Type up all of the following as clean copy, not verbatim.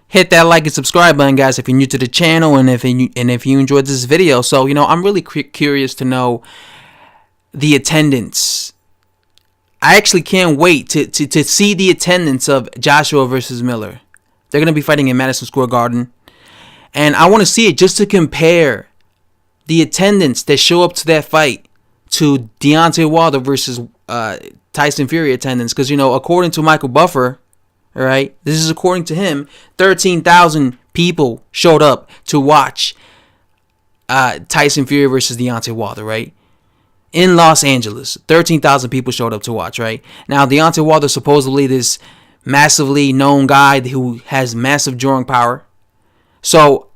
hit that like and subscribe button, guys, if you're new to the channel, and if you enjoyed this video. So, I'm really curious to know the attendance. I actually can't wait to see the attendance of Joshua versus Miller. They're going to be fighting in Madison Square Garden. And I want to see it just to compare the attendance that show up to that fight to Deontay Wilder versus Tyson Fury attendance. Because, according to Michael Buffer, all right, this is according to him, 13,000 people showed up to watch Tyson Fury versus Deontay Wilder, right? In Los Angeles, 13,000 people showed up to watch, right? Now, Deontay Wilder supposedly this massively known guy who has massive drawing power. So,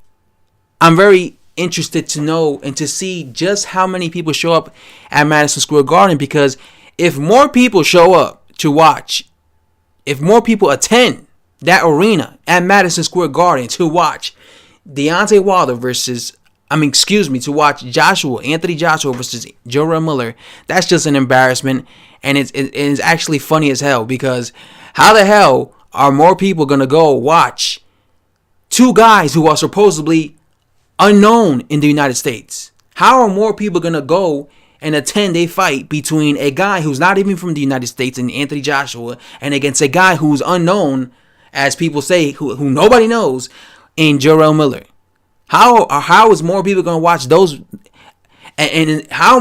I'm very interested to know and to see just how many people show up at Madison Square Garden, because if more people show up to watch, if more people attend that arena at Madison Square Garden to watch Deontay Wilder to watch Anthony Joshua versus Jarrell Miller, that's just an embarrassment. And it's actually funny as hell, because how the hell are more people going to go watch two guys who are supposedly unknown in the United States? How are more people going to go and attend a fight between a guy who's not even from the United States and Anthony Joshua, and against a guy who's unknown, as people say, who nobody knows, in Jarrell Miller? How is more people going to watch those? And how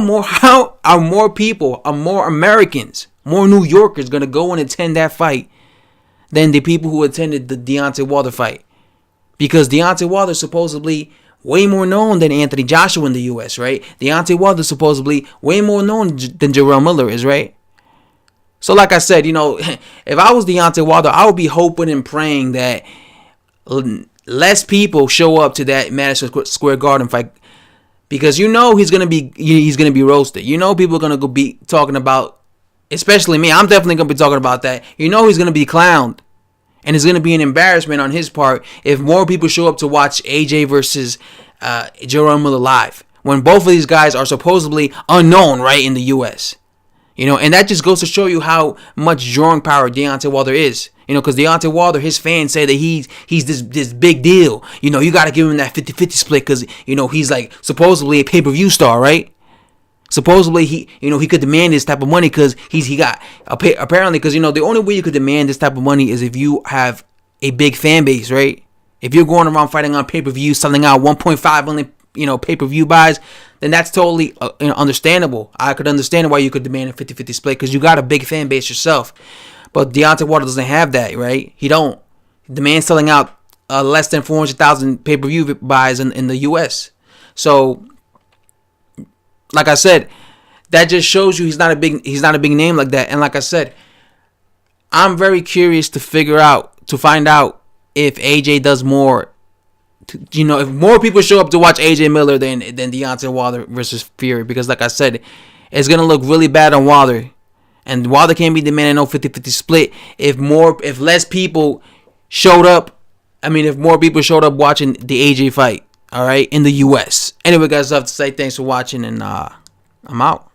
are more people, more Americans, more New Yorkers going to go and attend that fight than the people who attended the Deontay Wilder fight? Because Deontay Wilder is supposedly way more known than Anthony Joshua in the U.S., right? Deontay Wilder is supposedly way more known than Jarrell Miller is, right? So like I said, if I was Deontay Wilder, I would be hoping and praying that less people show up to that Madison Square Garden fight, because he's gonna be roasted. People are gonna go be talking about, especially me. I'm definitely gonna be talking about that. He's gonna be clowned, and it's gonna be an embarrassment on his part if more people show up to watch AJ versus Jarrell Miller live, when both of these guys are supposedly unknown, right, in the U.S. And that just goes to show you how much drawing power Deontay Wilder is. Because Deontay Wilder, his fans say that he's this big deal. You got to give him that 50-50 split, because, he's like supposedly a pay-per-view star, right? Supposedly he could demand this type of money because he got apparently, because the only way you could demand this type of money is if you have a big fan base, right? If you're going around fighting on pay-per-view, selling out 1.5 million pay-per-view buys, then that's totally understandable. I could understand why you could demand a 50-50 split, because you got a big fan base yourself. But Deontay Wilder doesn't have that, right? He don't. The man's selling out less than 400,000 pay-per-view buys in the U.S. So, like I said, that just shows you he's not a big name like that. And like I said, I'm very curious to find out if AJ does more. If more people show up to watch AJ Miller than Deontay Wilder versus Fury, because like I said, it's gonna look really bad on Wilder. And Wilder can't be demanding no 50-50 split if less people showed up. If more people showed up watching the AJ fight, all right, in the U.S. Anyway, guys, I have to say thanks for watching, and I'm out.